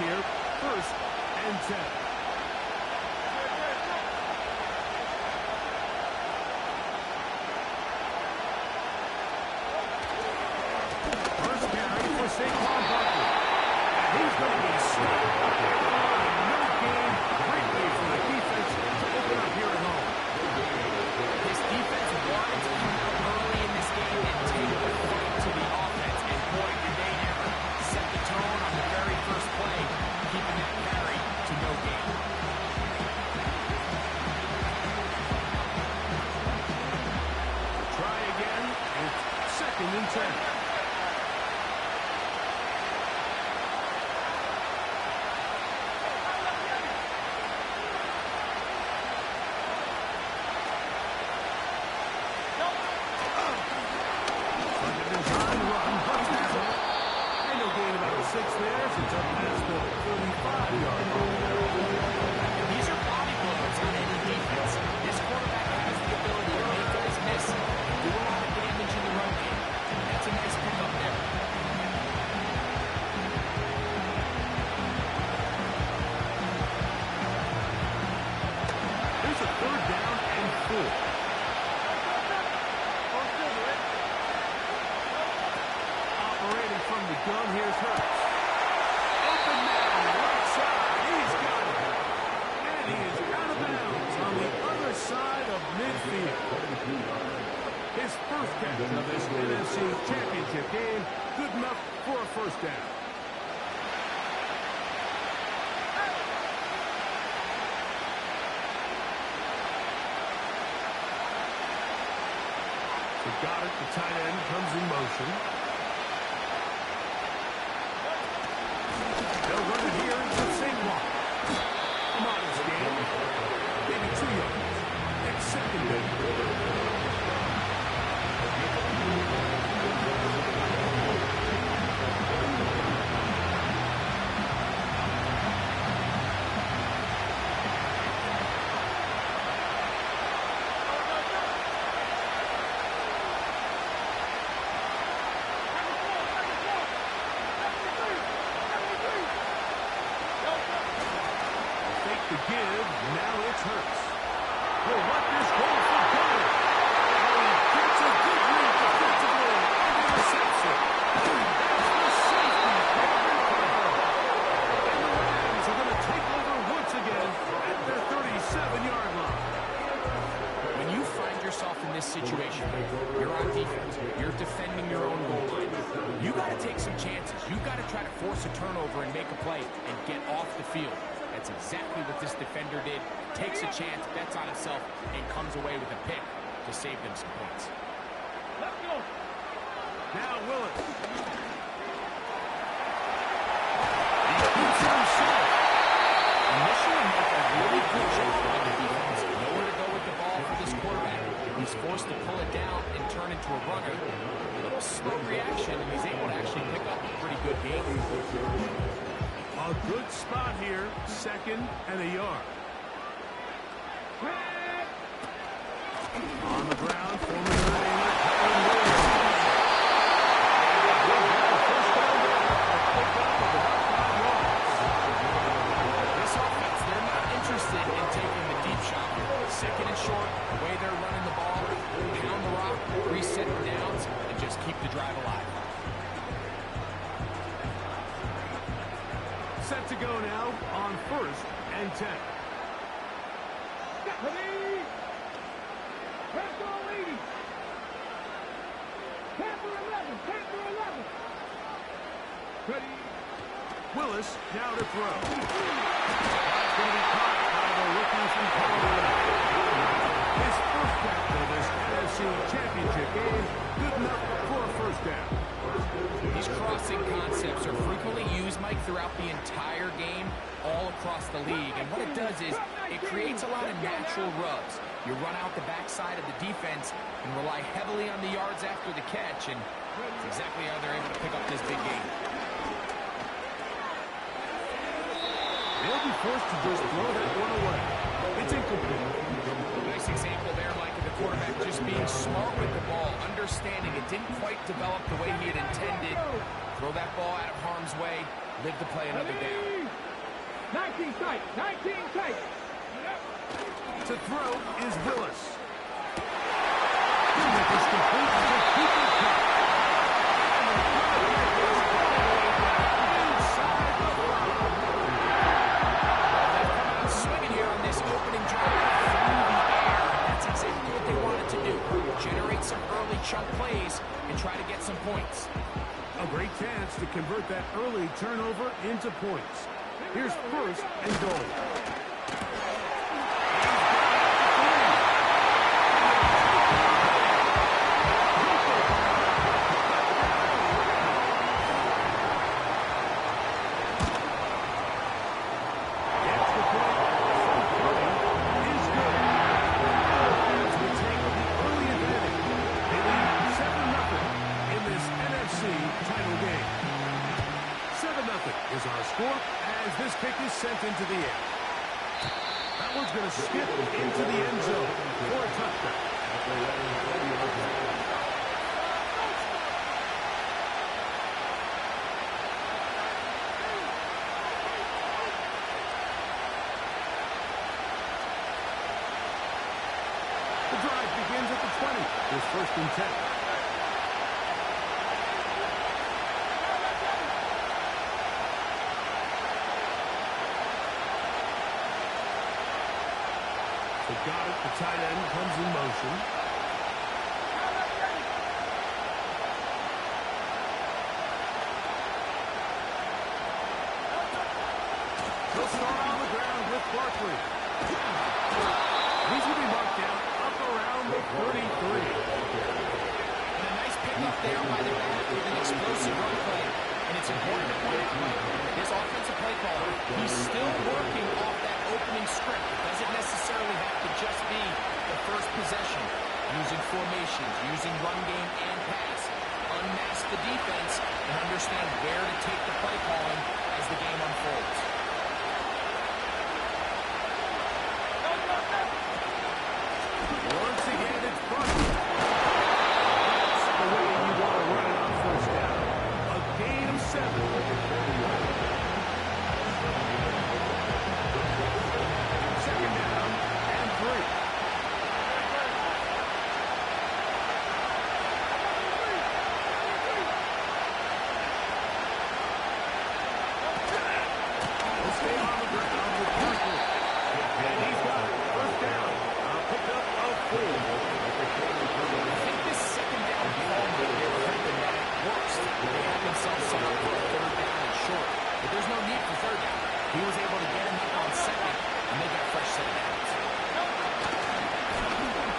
here. 1st and 10. First carry for Saquon Barkley. And he's going to be stopped. No gain. Great way for the defense to open up here at home. This defense wanted to come out early in this game and take the fight to the offense. And boy, did they ever set the tone on the very first play, keeping that carry to no gain. Try again. It's 2nd and 10. Operating from the gun, here's Hurts. Open man, right side, he's got it. And he is out of bounds on the other side of midfield. His first catch of this NFC Championship game, good enough for a 1st down. So got it, the tight end comes in motion. They'll run it here into the same one. A modest gain. Maybe 2 yards. It's 2nd down. To give, now it's Hurts. Will let this go for goal. And he gets a good read defensively and intercepts it. That's the safety. And the Rams are going to take over once again at their 37-yard line. When you find yourself in this situation, you're on defense, you're defending your own goal line, you got to take some chances. You got to try to force a turnover and make a play and get off the field. That's exactly what this defender did. Takes a chance, bets on himself, and comes away with a pick to save them some points. Let's go. Now Willis. He keeps it himself. Initially make a really good job on the defense. Nowhere to go with the ball for this quarterback. He's forced to pull it down and turn into a runner. A little slow reaction, and he's able to actually pick up a pretty good game. A good spot here, 2nd and a yard. On the ground, former This offense, they're not interested in taking the deep shot. 2nd and short, the way they're running the ball, pound the rock, reset the downs, and just keep the drive alive. Set to go now on 1st and 10. Let's go, ladies. Panther 11, Panther 11. Ready. Willis now to throw. That's going to be caught by the rookie from Colorado. His 1st catch of this NFC Championship game, good enough for a 1st down. These crossing concepts are frequently used, Mike, throughout the entire game, all across the league. And what it does is it creates a lot of natural rubs. You run out the backside of the defense and rely heavily on the yards after the catch, and that's exactly how they're able to pick up this big game. They'll be forced to just throw that one away. It's incomplete. Nice example there, Mike, of the quarterback just being smart with the ball, understanding it didn't quite develop the way he had intended. Throw that ball out of harm's way, live to play another down. To throw is Willis. This completes the keeper cut. Inside the 5. Swinging here on this opening drive through the air. That's exactly what they wanted to do. Generate some early chunk plays and try to get some points. A great chance to convert that early turnover into points. Here's first and goal. Is our score as this kick is sent into the air. That one's going to skip into the end zone for a touchdown. The drive begins at the 20. It's first and 10. Got it. The tight end comes in motion. He'll start on the ground with Barkley. He's going to be marked down up around the 33. And a nice pickup there by the back with an explosive run play. And it's important to point out, this offensive play caller, he's still working off that opening script. It doesn't necessarily have to just be the first possession. Using formations, using run game and pass. Unmask the defense and understand where to take the play calling as the game unfolds. Once again, it's Barkley. That's the way you want to run it on first down. A gain of 7. Second down and 3. He'll stay on the ground with Barkley. And he's got it. First down. A pickup of 4. I think this second down call may have happened at worst. They had themselves set up for a third down and short. But there's no need for third down. He was able to get him up on second, and they got fresh set downs.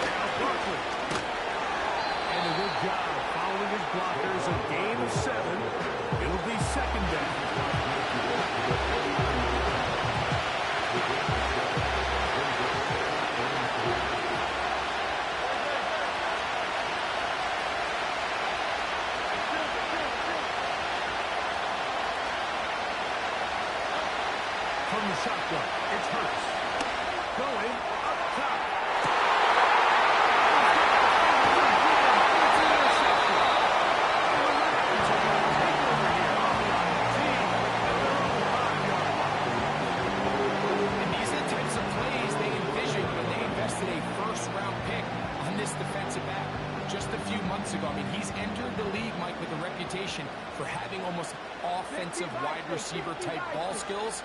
Now Barkley. And a good job following his blockers. A gain of 7. It'll be second down. From the shotgun, it's Hurts. Going up top. And these are the types of plays they envisioned when they invested a first-round pick on this defensive back just a few months ago. I mean, he's entered the league, Mike, with a reputation for having almost offensive wide receiver type ball skills.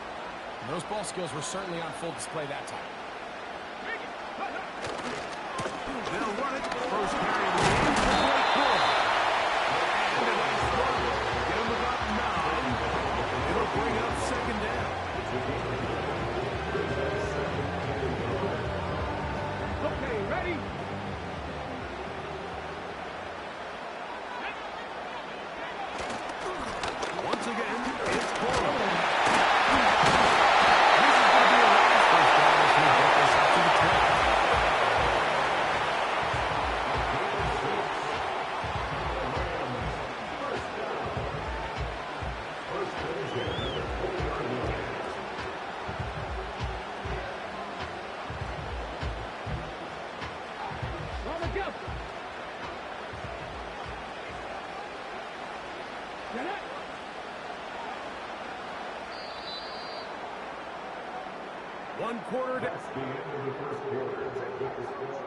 And those ball skills were certainly on full display that time. They'll run it. First carry of the game for Blake Corum. And a nice run. Get him about 9. It'll bring up second down. Okay, ready? Once again, it's Corum. One quarter down. That's the end of the first quarter. Take up the score.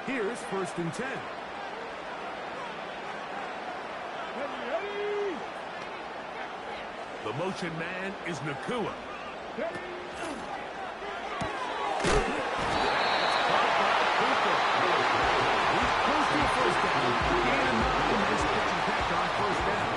Here's 1st and 10. The motion man is Nakua. He's close to a 1st down. Gain of 9. Nice pitching catch on 1st down.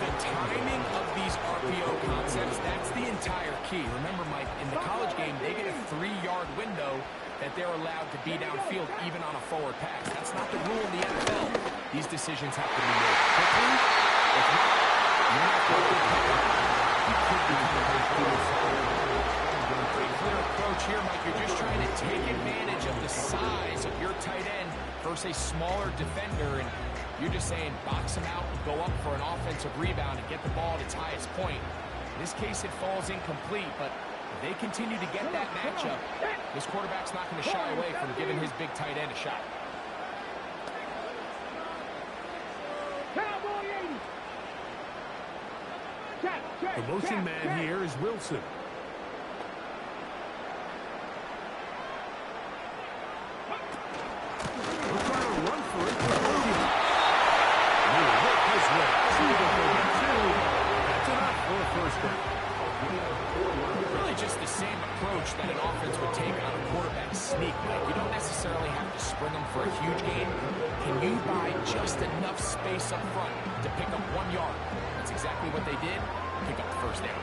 The timing of these RPO concepts, that's the entire key. Remember, Mike, in the college game, they get a 3-yard window that they're allowed to be downfield even on a forward pass. That's not the rule in the NFL. These decisions have to be made quickly. If not, you have to you could be pretty clear approach here, Mike. You're just trying to take advantage of the size of your tight end versus a smaller defender, and you're just saying box him out and go up for an offensive rebound and get the ball at its highest point. In this case, it falls incomplete, but if they continue to get that matchup, this quarterback's not going to shy away from giving his big tight end a shot. The motion man here is Wilson. We're trying to run for it. That's enough for a 1st down. Really just the same approach that an offense would take on a quarterback sneak. Like, you don't necessarily have to spring them for a huge gain. Can you buy just enough space up front to pick up 1 yard? That's exactly what they did. Pick up the 1st down.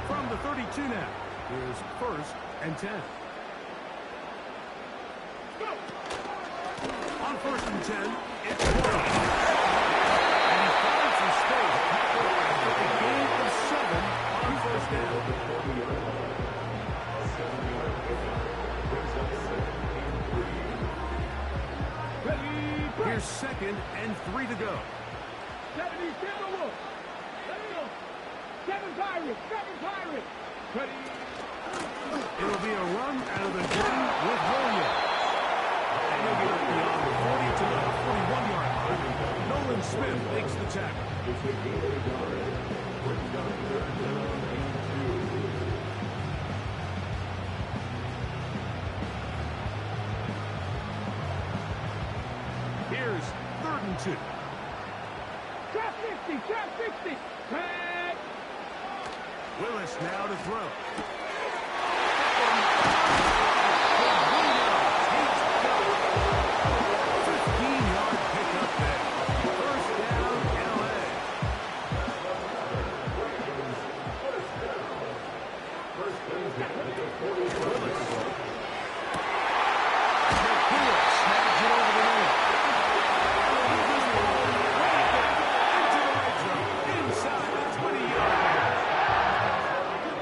From the 32 now. Here's 1st and 10. On 1st and 10, it's Warren. And he finds some space. A gain of 7 on 1st down. Here's 2nd and 3 to go. 7 Pirates! It'll be a run out of the gun with Williams. And he'll get up beyond the 40 to the 41-yard line. Nolan Smith makes the tackle. Here's 3rd and 2. Trap 60! Tag! Willis now to throw. 15-yard pickup there. 1st down, LA. Willis. Snags it over the middle. Into the red zone. Inside the 20-yard line.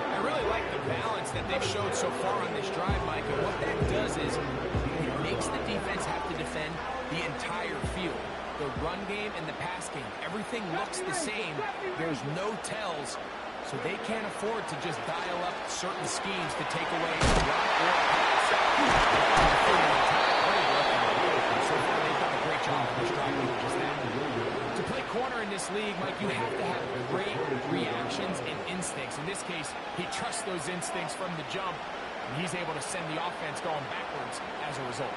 I really like the balance that they've showed so far on this drive, Mike. And what that does is it makes the defense have to defend the entire field. The run game and the pass game, everything looks the same. There's no tells, so they can't afford to just dial up certain schemes to take away the run or pass. So far, they've done a great job on this drive doing just that. To play corner in this league, Mike, you have to have great reactions and instincts. In this case, he trusts those instincts from the jump, and he's able to send the offense going backwards as a result.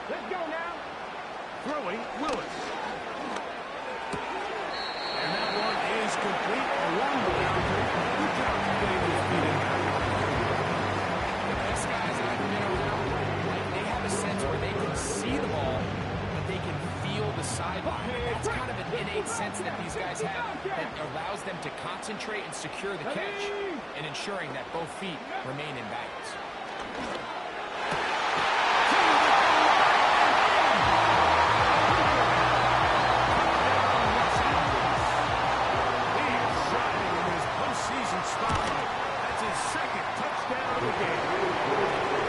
Let's go now! Throwing Willis. And that one is complete along the boundary. Good job getting his feet in there. The best guys I've been around, like, they have a sense where they can see the ball, but they can feel the sideline. That's kind of an innate sense that these guys have that allows them to concentrate and secure the catch and ensuring that both feet remain in balance.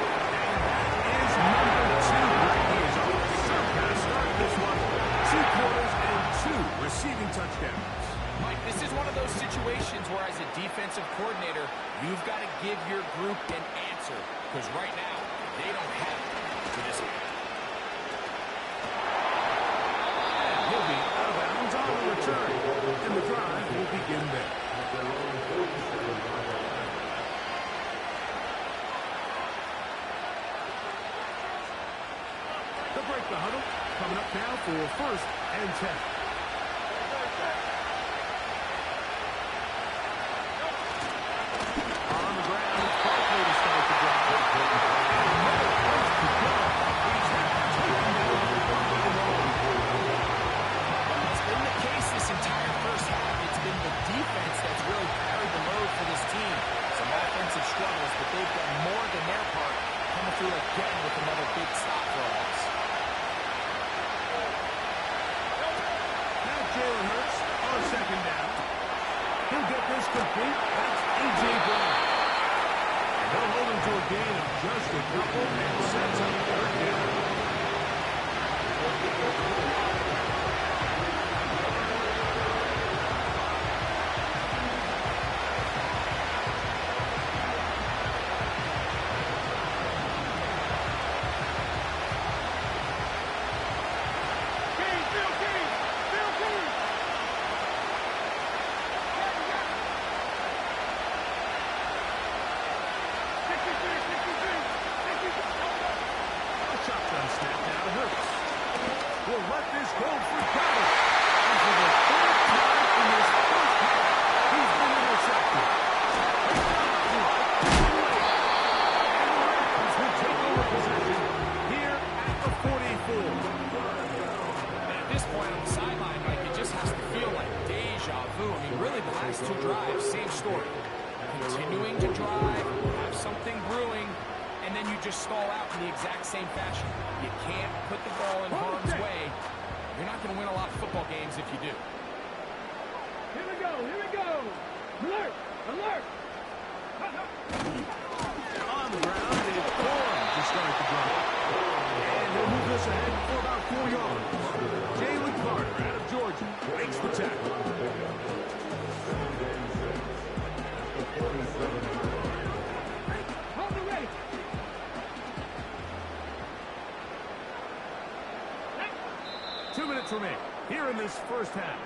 And that is number 2. He is on the surpass offensive coordinator, you've got to give your group an answer, because right now, they don't have it to this point. He'll be out of bounds on the return, and the drive will begin there. To break the huddle, coming up now for 1st and 10. On the ground, it's Barkley to start the drive. It's been the case this entire first half. It's been the defense that's really carried the load for this team. Some offensive struggles, but they've done more than their part, coming through again with another big stop for a loss. Now Jalen Hurts on 2nd down. He'll get this complete. That's A.J. Brown. And they'll hold him to a gain of just a couple and sets up 3rd down. Shotgun snap now to Hurts. We'll let this go for Dallas. And for the 3rd time in this first half, he's been intercepted. And the Rams will take over possession here at the 44. And at this point on the sideline, like, it just has to feel like deja vu. I mean, really, the last 2 drives, same story. Continuing to drive, have something brewing, and then you just stall out in the exact same fashion. You can't put the ball in harm's way. You're not going to win a lot of football games if you do. Here we go, here we go. Alert, alert. On the ground, it's Gorham to start the drive. And he'll move this ahead for about 4 yards. Jalen Carter out of Georgia makes the tackle. Hold the ready. 2 minutes remain here in this first half.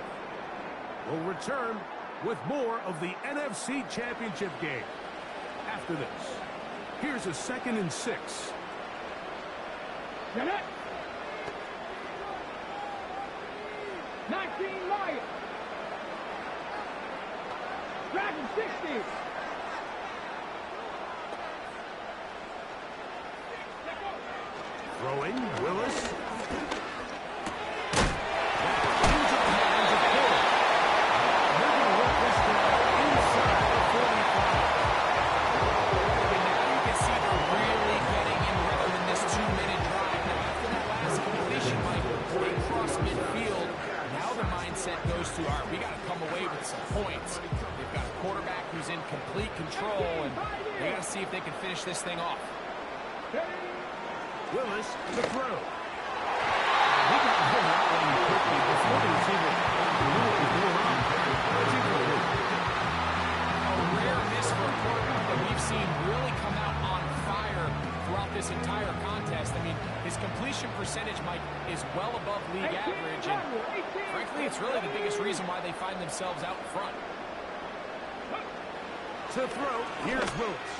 We'll return with more of the NFC Championship game. After this, here's a 2nd and 6. Get it. 19 Lions. Dragon 60. Throwing, Willis. Goes to, all right, we got to come away with some points. They've got a quarterback who's in complete control, and they got to see if they can finish this thing off. Willis to throw. He got hit out one quickly before the receiver. A rare miss for a quarterback that we've seen really come out on fire throughout this entire contest. I mean, his completion percentage, Mike, is well above league average, and frankly, it's really the biggest reason why they find themselves out in front. To throw, here's Willis.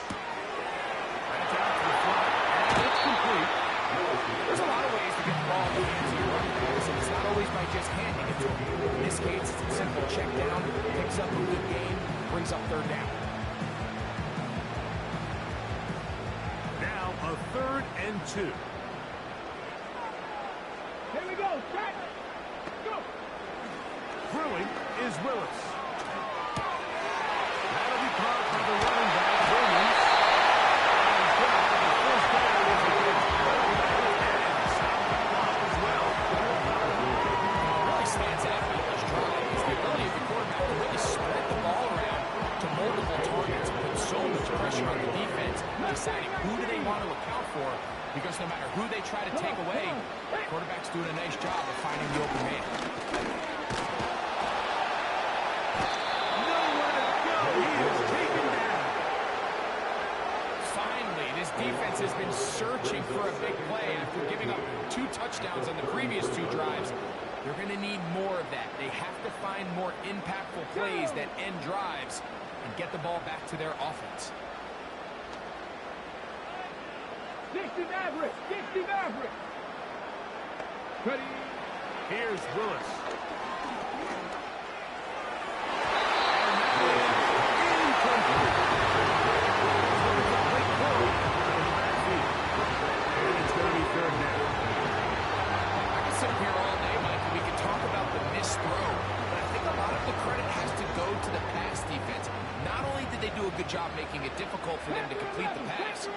That's out to the front, and it's complete. There's a lot of ways to get the ball in the hands of your running backs, and it's not always by just handing it to him. In this case, it's a simple check down, picks up a good gain, brings up 3rd down. Now a 3rd and 2. Here we go. Set. Go. Throwing is Willis. That'll be caught by the running back, Williams. And he's got the first down as he gets and stopped the clock as well. What really stands out about this drive is the ability of the quarterback to really spread the ball around to multiple targets and put so much pressure on the defense, deciding who do they want to account for, because no matter who they try to take away, the quarterback's doing a nice job of finding the open man. Nowhere to go. He is taking has been searching for a big play after giving up 2 touchdowns on the previous 2 drives. They're going to need more of that. They have to find more impactful plays that end drives and get the ball back to their offense. 60 Maverick! 60 Maverick! Ready? Here's Willis. Good job making it difficult for them to complete the pass.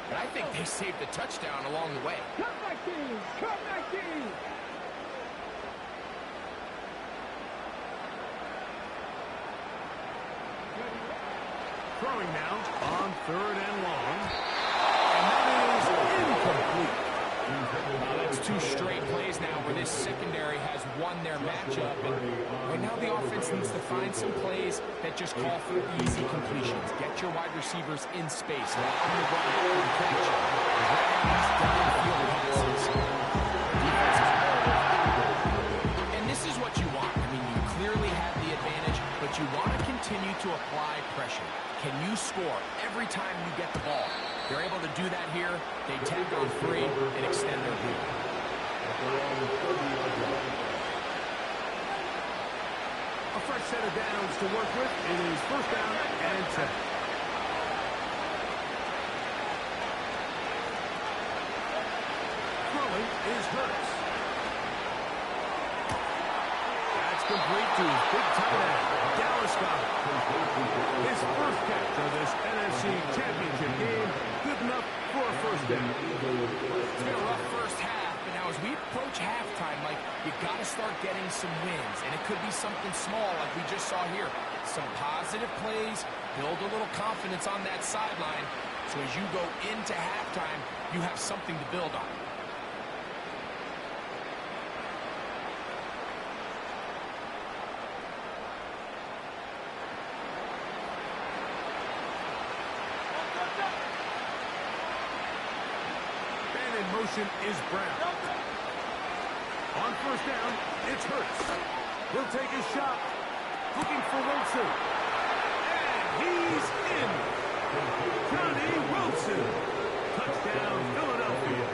But I think they saved the touchdown along the way. Come back, team! Come back, team! Throwing now on 3rd and long. And that is incomplete. That's 2 straight plays now where this secondary has won their matchup. And right now the offense needs to find some plays that just call for easy completions. Get your wide receivers in space. On the run after the catch. These downfield passes. And this is what you want. I mean, you clearly have the advantage, but you want to continue to apply pressure. Can you score every time you get the ball? They're able to do that here. They tag on 3 and extend their lead. A fresh set of downs to work with. It is 1st down and 10. Throwing is Hurts. That's complete to big tight end, Dallas Scott. His first catch of this NFC Championship game. Good enough for a 1st down. It's been a rough first half, but now as we approach halftime, Mike, you got to start getting some wins, and it could be something small like we just saw here. Some positive plays, build a little confidence on that sideline, so as you go into halftime, you have something to build on. Motion is Brown. On 1st down, it's Hurts. He'll take a shot. Looking for Wilson. And he's in. Johnny Wilson. Touchdown, Philadelphia.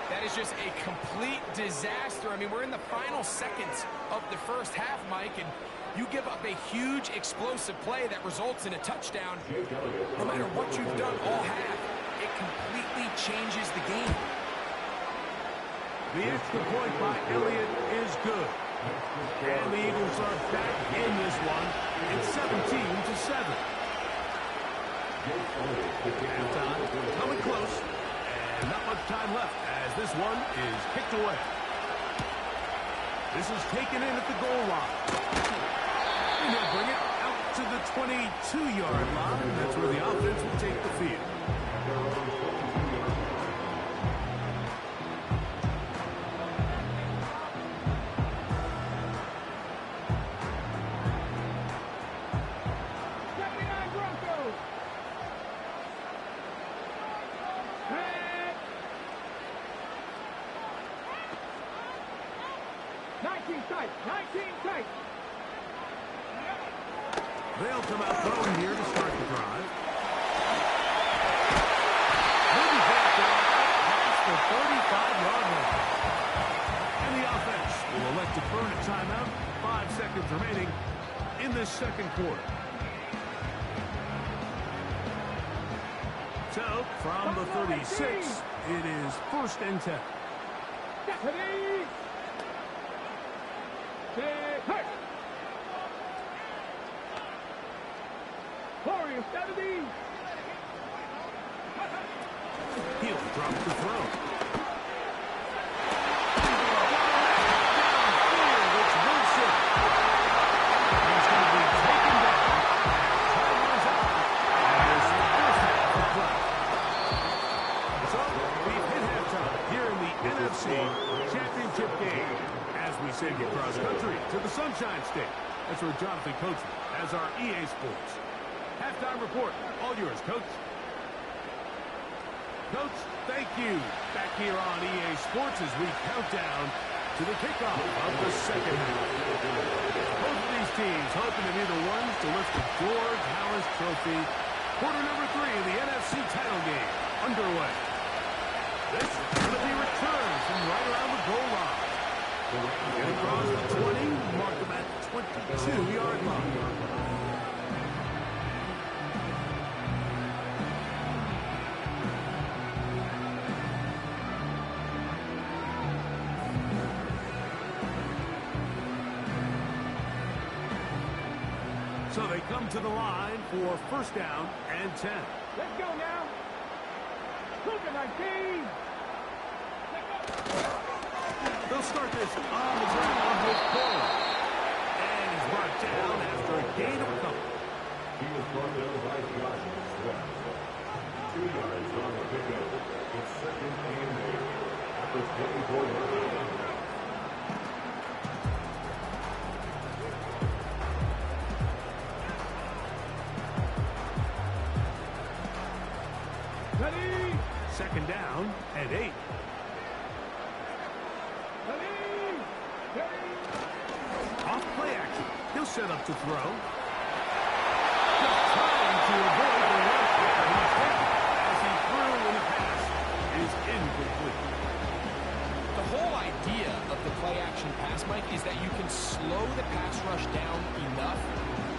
That is just a complete disaster. I mean, we're in the final seconds of the first half, Mike, and you give up a huge explosive play that results in a touchdown. No matter what you've done all half, it completely changes the game. The extra point by Elliott is good. And the Eagles are back in this one. It's 17-7. Halftime coming close. And not much time left as this one is kicked away. This is taken in at the goal line. And he'll bring it out to the 22-yard line. That's where the offense will take the field. They'll come out throwing here to start the drive. Maybe back down past the 35-yard line. And the offense will elect to burn a timeout. 5 seconds remaining in this 2nd quarter. So, from the 36, it is 1st and 10. Deputy! Hurt! Warrior 70! He'll drop the throw. It's Wilson. He's going to be taken down. Time runs out. And this 1st half of play. So, we've hit halftime here in the NFC Championship game. As we send you cross country to the Sunshine State. That's where Jonathan coaches as our EA Sports. Halftime report. All yours, Coach. Coach, thank you. Back here on EA Sports as we count down to the kickoff of the second half. Both of these teams hoping to be the ones to lift the George Halas Trophy. Quarter number 3 of the NFC title game underway. This is going to be returned from right around the goal line. Get across the 20, mark them at 22-yard line. So they come to the line for first down and 10. Let's go now. Look at my team. They'll start this on the ground with Cole. And he's brought down after a gain of a couple. He was brought down by Josh Sweat. 2 yards on the pickup. It's second and 8 at the 24-yard line. Ready. Second down and 8. Ready. Ready. Off play action. He'll set up to throw. Just trying to avoid the rush there. He's hit as he threw when the pass is incomplete. The whole idea of the play action pass, Mike, is that you can slow the pass rush down enough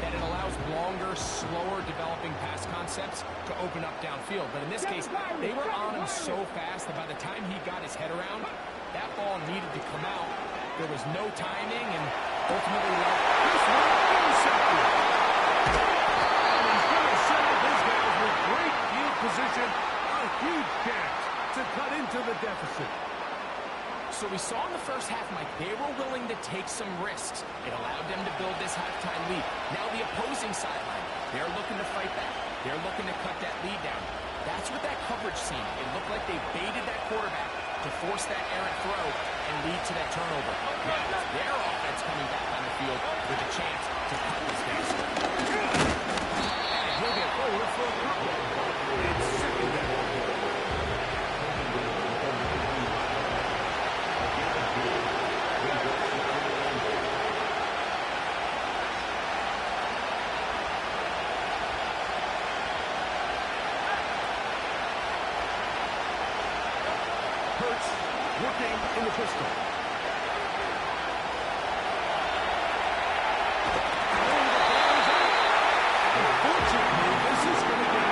that it allows longer, slower developing pass concepts to open up downfield. But in this case, they were on him so fast that by the time he got his head around, that ball needed to come out. There was no timing, and ultimately, This one intercepted. And he's going to set up his guys with great field position. A huge chance to cut into the deficit. So we saw in the first half, Mike, they were willing to take some risks. It allowed them to build this halftime lead. Now the opposing sideline, they're looking to fight back. They're looking to cut that lead down. That's what that coverage scene. It looked like they baited that quarterback to force that errant throw and lead to that turnover. Now it's their offense coming back on the field with a chance to cut this deficit. And he'll get forward for a couple. It's second down. Working in the pistol. Unfortunately, this is going to get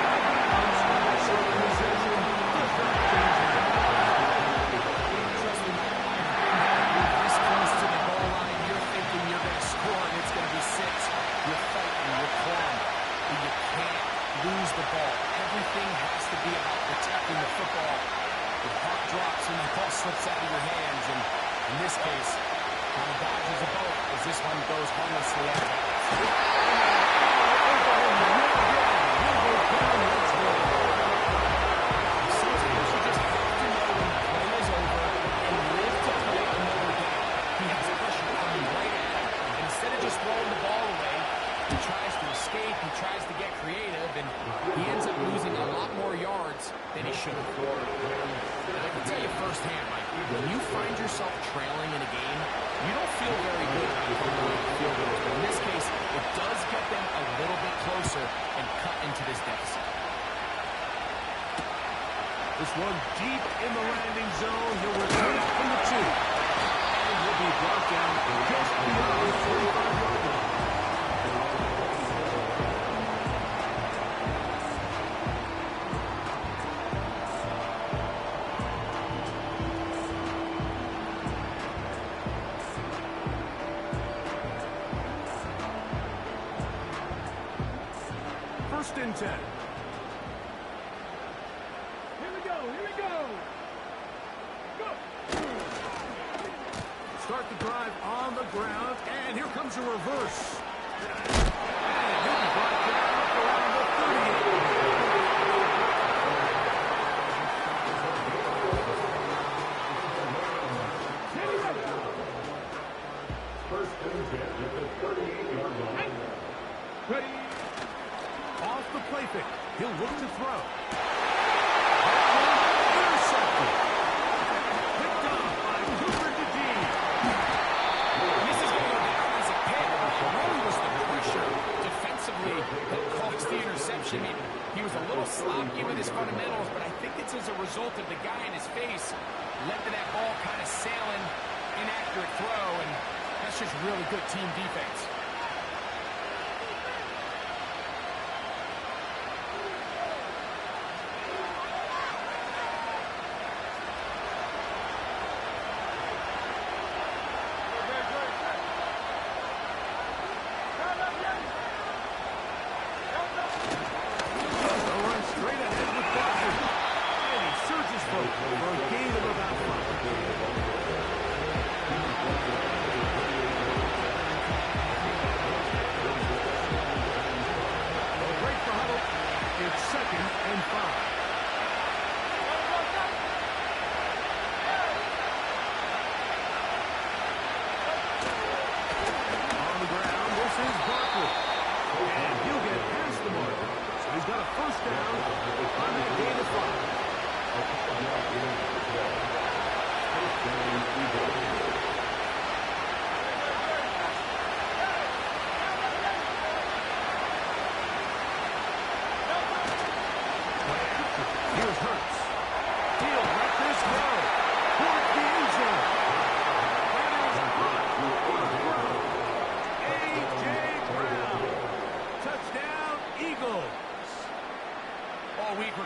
unscratched organization. Trust me, this close to the goal line, you're thinking you're going to score and it's going to be 6. You're fighting, you're clawing, but you can't lose the ball. Everything has to be about protecting the football. The puck drops and the ball slips out of your hands, and in this case, kind of dodges a bullet as this one goes harmlessly out of bounds. Sometimes you just have to know when the play is over and live to play another game. He has pressure coming right at him, and instead of just throwing the ball away, he tries to escape, he tries to get creative, and he ends up losing a lot more yards than he should have. I can tell you firsthand, Mike, when you find yourself trailing in a game, you don't feel very good about putting away the field goals. But in this case, it does get them a little bit closer and cut into this deficit. This one deep in the landing zone. He'll return it from the 2. And will be brought down just beyond the 45-yard line. First and 10. Here we go. Here we go. Go. Start the drive on the ground, and here comes a reverse. And he'll be brought down around the 38. First and 10 at the 38-yard line. Ready. Off the play fake. He'll look to throw. argue with his fundamentals, but I think it's as a result of the guy in his face led to that ball kind of sailing, inaccurate throw, and that's just really good team defense.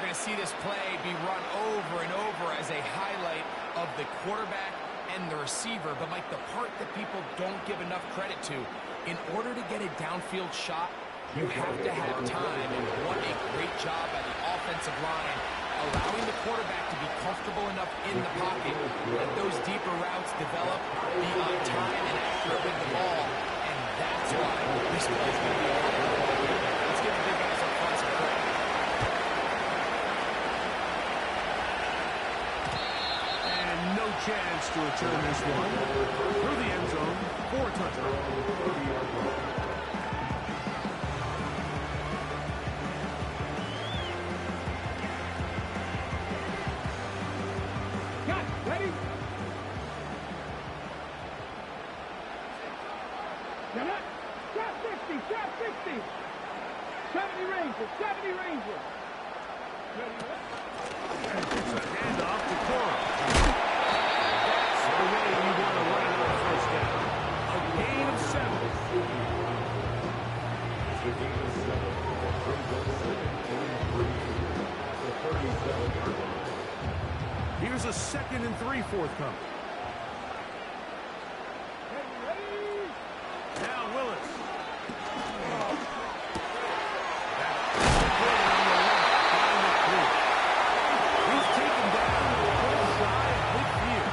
See this play be run over and over as a highlight of the quarterback and the receiver. But, Mike, the part that people don't give enough credit to, in order to get a downfield shot, you have to have time. And what a great job by the offensive line, allowing the quarterback to be comfortable enough in the pocket, let those deeper routes develop, be on time and accurate with the ball. And that's why this play is going to be a lot of fun. Let's give the big guys up front some credit. Chance to return this one through the end zone for a touchdown. Got it. Ready? Come on. Shot 60. Shot 60. 70 Rangers. 70 Rangers. And it's a handoff to Cora. The way you want to run it on first down. A gain of 7. It's a gain of 7. Brings up second and 3. The 37-yard line. Here's a 2nd and 3 forthcoming. Now Willis. He's taken down the side midfield.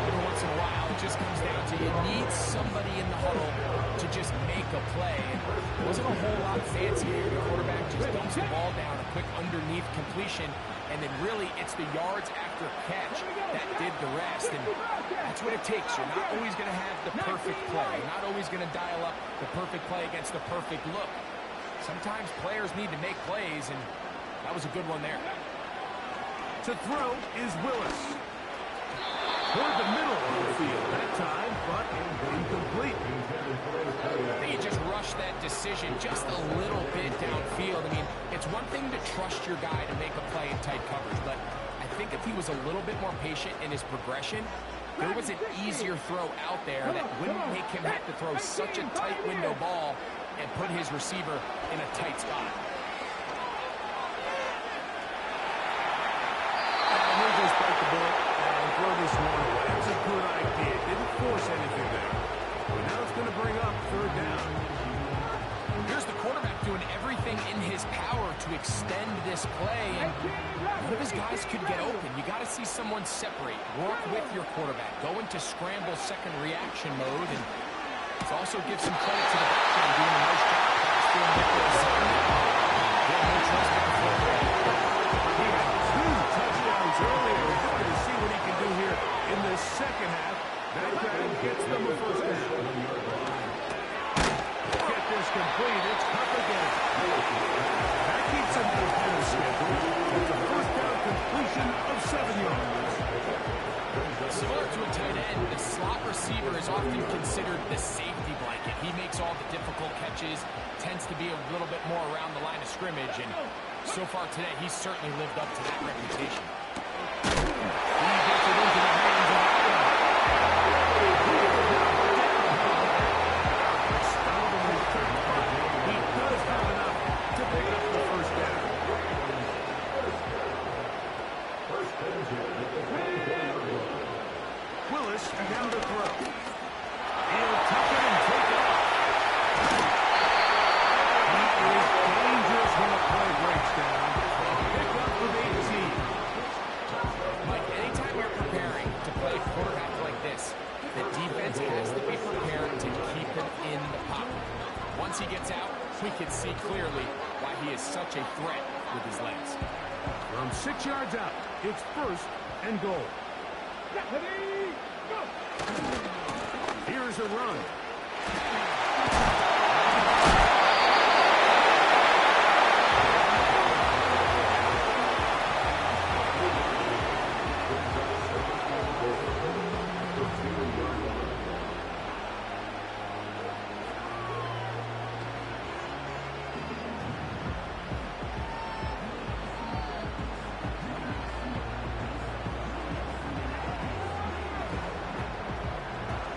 Every once in a while, it just comes down to you need somebody in the huddle to just make a play. It wasn't a whole lot fancy here. The quarterback just dumps the ball down, a quick underneath completion, and then really it's the yards after catch that did the rest. And that's what it takes. You're not always going to have the perfect play. You're not always going to dial up the perfect play against the perfect look. Sometimes players need to make plays, and that was a good one there. To throw is Willis. Toward the middle of the field that time, but incomplete. I think you just rushed that decision just a little bit downfield. I mean, it's one thing to trust your guy to make a play in tight coverage, but I think if he was a little bit more patient in his progression, there was an easier throw out there that wouldn't make him have to throw such a tight window ball and put his receiver in a tight spot. He'll just bite the bullet and throw this one away. That's a good idea. Didn't force anything there. But now it's going to bring up 3rd down. Here's the quarterback doing everything in his power to extend this play, and none of his guys could get open. You got to see someone separate, work with your quarterback, go into scramble second reaction mode, and let's also give some credit to the back end doing a nice job pass to him. No trust in the quarterback. He had 2 touchdowns earlier. We're going to see what he can do here in the second half. That time gets them a 1st down. Get this complete. It's up again. That keeps him ahead of schedule. It's a 1st down completion of 7 yards. Similar to a tight end, the slot receiver is often considered the safety blanket. He makes all the difficult catches, tends to be a little bit more around the line of scrimmage, and So far today, he's certainly lived up to that reputation. He gets it into the hands of Allen. He does have enough to pick up the first down. Willis down to throw. He'll tuck it and take it off. He is dangerous when a play breaks down. Pick up of 18. Mike, anytime you're preparing to play a quarterback like this, the defense has to be prepared to keep him in the pocket. Once he gets out, we can see clearly why he is such a threat with his legs. From 6 yards out, it's first and goal. Ready, go! Here's a run.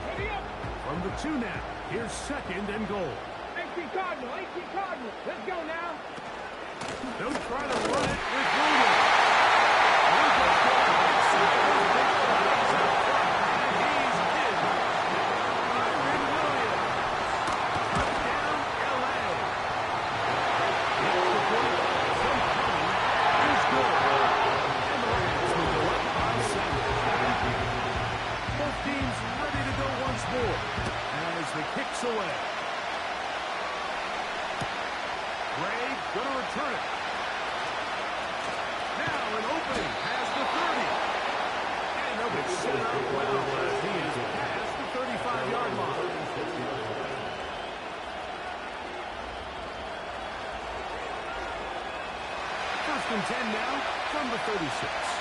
Ready up! From the 2 now, here's second and goal. 18 Cardinal, 18 Cardinal. Let's go now. They'll try to run it with Williams. He's in. Byron Williams. Touchdown, LA. Gets the point from Connie. He's good. And the Rams will go up by 7. Both teams ready to go once more as the kick's away. Gray going to return it. Now an opening past the 30. And they'll get set up well as he is past the 35-yard line. First and 10 now from the 36.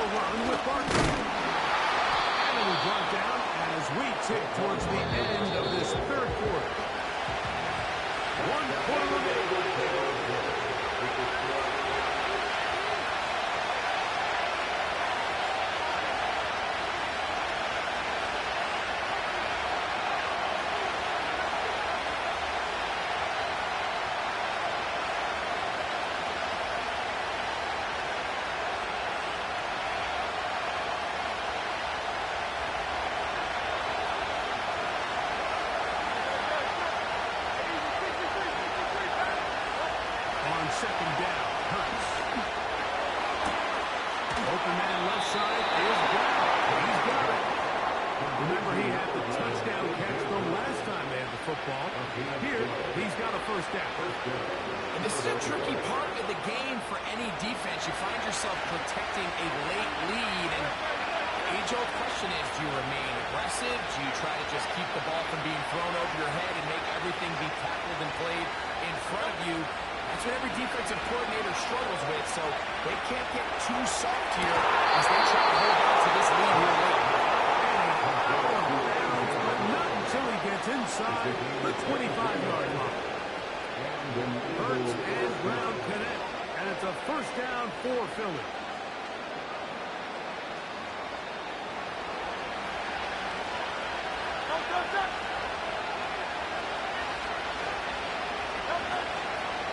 Run with Barkley. And it'll drop down as we tick towards the end of this third quarter. 1 quarter remaining. Second down, Hurts. Open man left side is Brown. He's got it. Remember, he had the touchdown catch from last time they had the football. Here, he's got a first down. And this is a tricky part of the game for any defense. You find yourself protecting a late lead, and the age-old question is, do you remain aggressive? Do you try to just keep the ball from being thrown over your head and make everything be tackled and played in front of you? That's what every defensive coordinator struggles with, so they can't get too soft here as they try to hold on to this lead here late. But not until he gets inside the 25-yard line. Hurts and Brown connect, and it's a first down for Philly.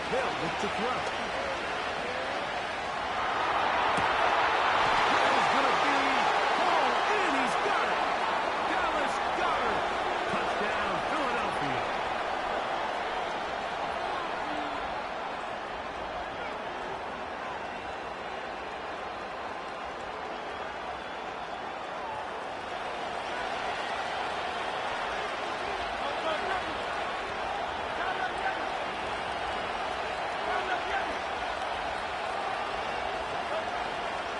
Hill with the throw. That is going to be hauled in. He's got it. Dallas Goedert. Touchdown, Philadelphia.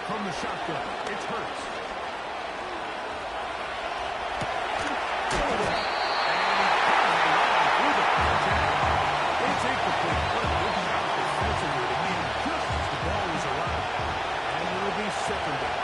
From the shotgun, it's Hurts. It's incomplete. What a good job defensively to get just as the ball was arriving. And it'll be second down.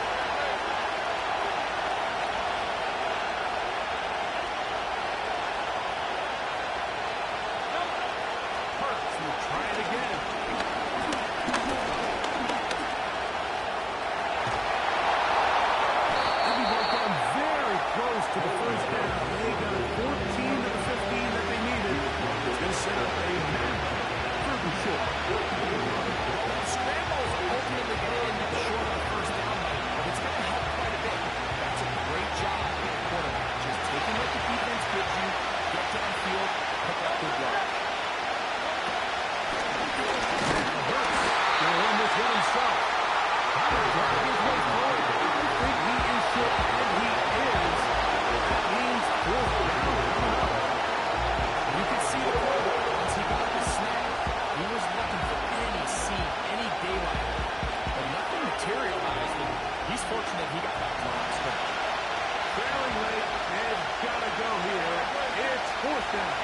down.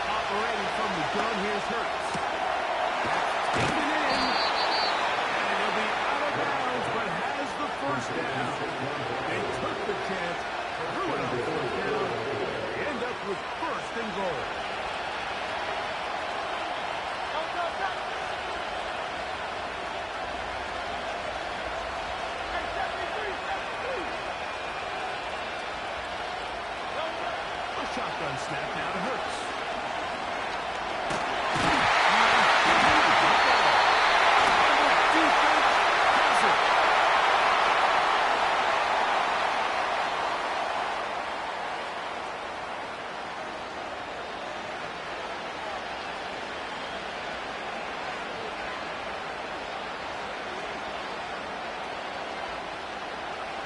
Operating from the gun, here's Hurts. Taken in. And he'll be out of bounds, but has the first down. They took the chance, threw it on fourth down. They end up with first and goal. Shotgun snap now to Hurts.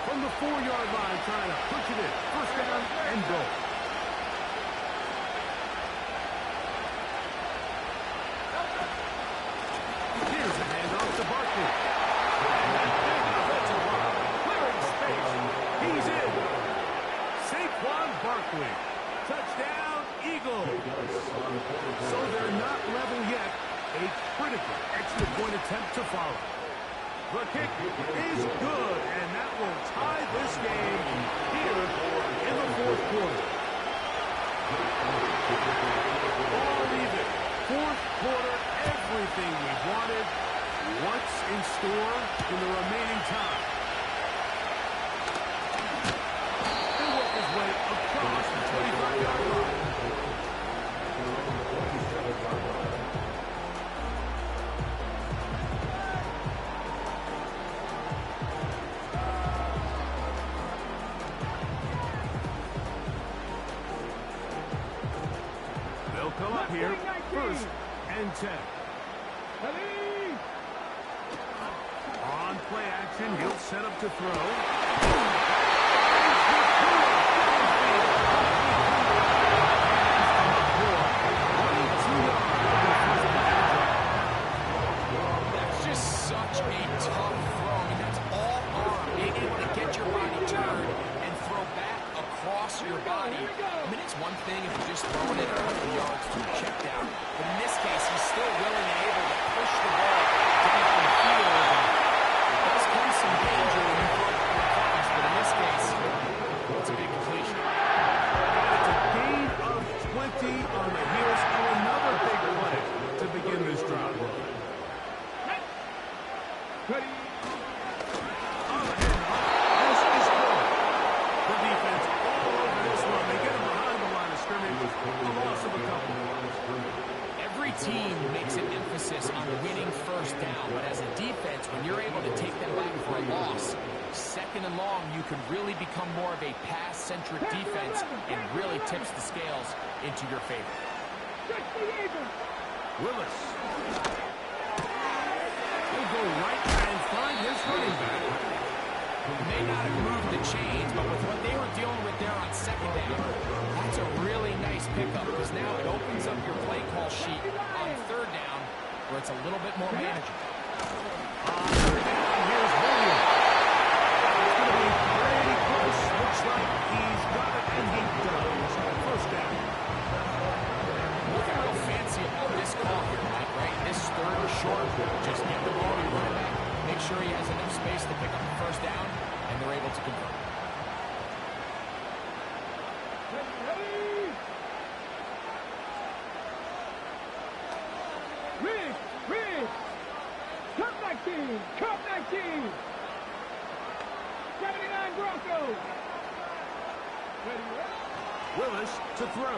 From the 4-yard line, trying to push it in. First down and goal. Here's a handoff to Barkley. And that big offensive line clearing space. He's in. Saquon Barkley. Touchdown, Eagles. So they're not level yet. A critical extra point attempt to follow. The kick is good, and that will tie this game here in the fourth quarter. All even. Fourth quarter, everything we wanted. What's in store in the remaining time? He'll work his way across the 25-yard line. They'll come up here, first and 10. On play action, he'll set up to throw. That's just such a tough throw. I mean, that's all arm. Being able to get your body turned and throw back across your body. I mean, it's one thing if you're just throwing it a couple yards to a check down. But in this case, he's still willing and able to push the ball down the field. It does come some danger when you throw it across, but in this case, it's a big completion. It's a gain of 20 on the heels of another big play to begin this drive. Ready. On the handoff, this is good. The defense all over this one. They get him behind the line of scrimmage. A loss of a couple. Every team makes an emphasis on winning first down, but as a defense, when you're able to take them back for a loss, second and long, you can really become more of a pass-centric defense and really tips the scales into your favor. Willis. He'll go right and find his running back. May not have moved the chains, but with what they were dealing with there on second down, that's a really nice pickup because now it opens up your play call sheet on third down where it's a little bit more manageable. On third down, here's Williams. It's going to be pretty close. Looks like he's got it, and he does. First down. Nothing real fancy about this call here, Mike, right? This third or short, just get the ball to your running back, make sure he has enough space to pick up the first down, and they're able to convert. Rig. Cup 19. Cup 19. 79 Broncos. Ready. Willis to throw.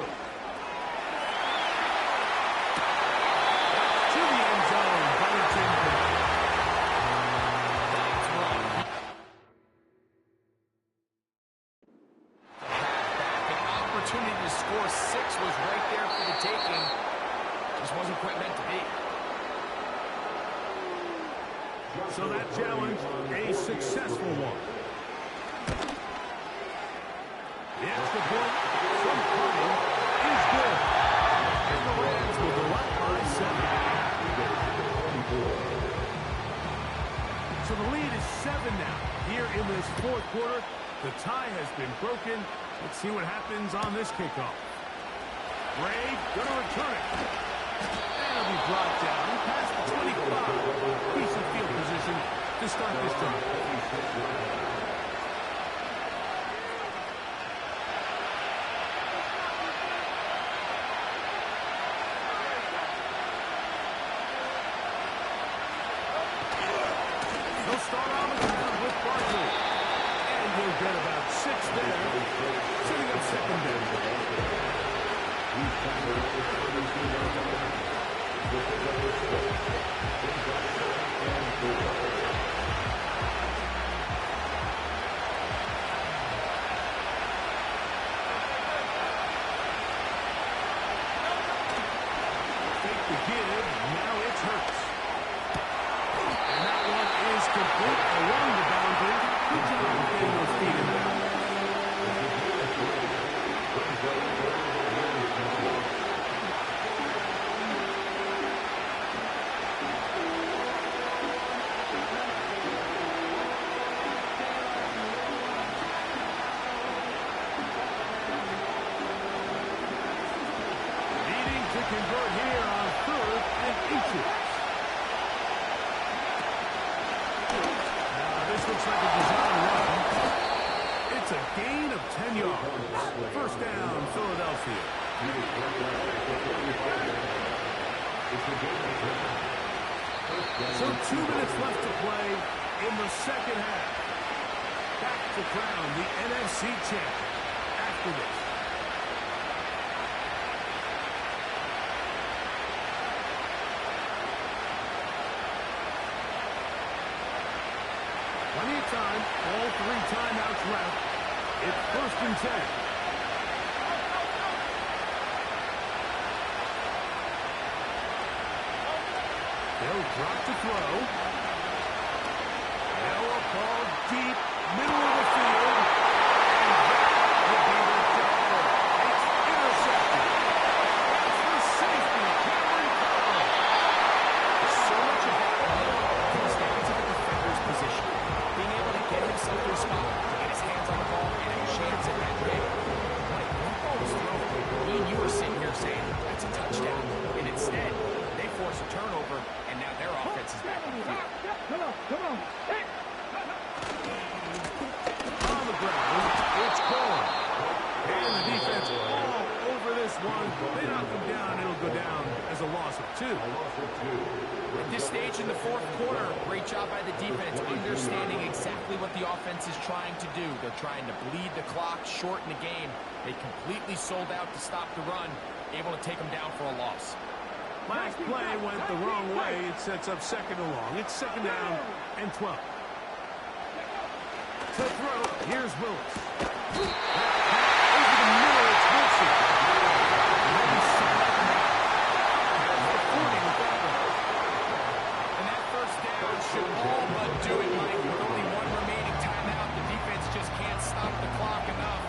To the end zone, but it's incomplete. That's right. The opportunity to score 6 was right there for the taking. Just wasn't quite meant to be. So that challenge, a successful one. The extra point from Purdy is good. And the Rams will go up by 7. So the lead is 7 now here in this fourth quarter. The tie has been broken. Let's see what happens on this kickoff. Ray going to return it. And it'll be brought down past the 25. Decent field position to start this drive. Start on the ground with Barkley. And he'll get about 6 there, setting up second down. Fake the give, now it's Hurts. Complete along the boundary. Good job of getting those feet in there. Needing to convert here on 3rd and 8. This looks like a design run. It's a gain of 10 yards. First down, Philadelphia. So 2 minutes left to play in the second half. Back to crown the NFC champion after this. Plenty of time. All 3 timeouts left. It's 1st and 10. They'll drop to throw. Now a ball deep, middle of the field. And that will be the tackle. It's intercepted. It's the safety, Cameron Carroll. So much of that comes down to the defender's position. Being able to get himself to a spot, to get his hands on the ball, and a chance at that big. Like, that ball was thrown. Me and you were sitting here saying, that's a touchdown. And instead, they force a turnover, and now their offense is back in the field. Come on. Hey. On the ground, it's Cole. And the defense all over this one. They knock him down, it'll go down as a loss of 2. At this stage in the 4th quarter, great job by the defense, understanding exactly what the offense is trying to do. They're trying to bleed the clock, shorten the game. They completely sold out to stop the run, able to take them down for a loss. Last play went the wrong way. It sets up 2nd and long. It's 2nd down and 12. To throw, here's Willis. Over the middle, it's Wilson. And that first down should all but do it, Mike. With only 1 remaining timeout, the defense just can't stop the clock enough.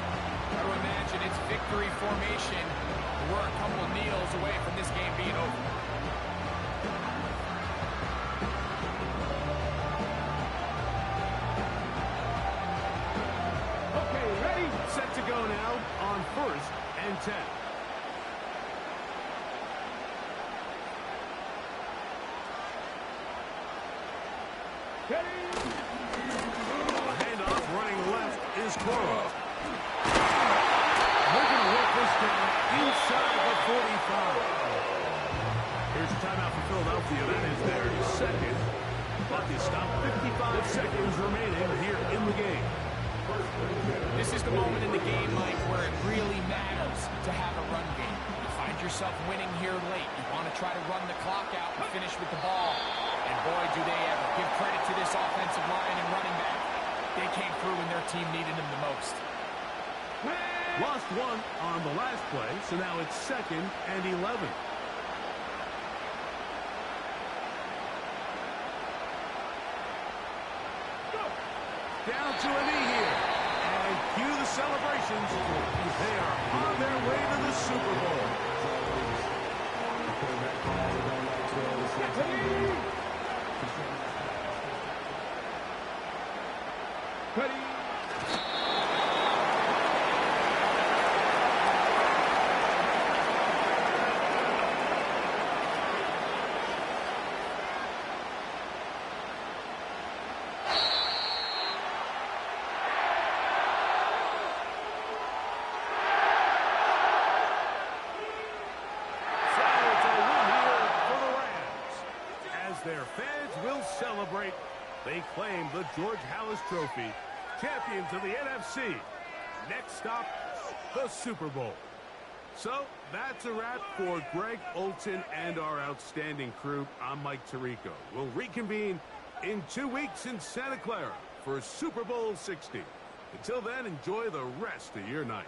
Got to imagine it's victory formation. We're a couple of kneels away from this game being over. Okay, ready? Set to go now on 1st and 10. A handoff running left is Cora. They're going to work this down inside the 45. Here's a timeout for Philadelphia. That is their 2nd. Clock is stopped. 55 seconds remaining here in the game. This is the moment in the game, Mike, where it really matters to have a run game. You find yourself winning here late. You want to try to run the clock out and finish with the ball. And boy, do they ever. Give credit to this offensive line and running back. They came through when their team needed them the most. Lost 1 on the last play, so now it's 2nd and 11. Down to a knee here. And cue the celebrations. They are on their way to the Super Bowl. trophy, champions of the NFC. Next stop, the Super Bowl. So, that's a wrap for Greg Olson and our outstanding crew. I'm Mike Tirico. We'll reconvene in 2 weeks in Santa Clara for Super Bowl 60. Until then, enjoy the rest of your night.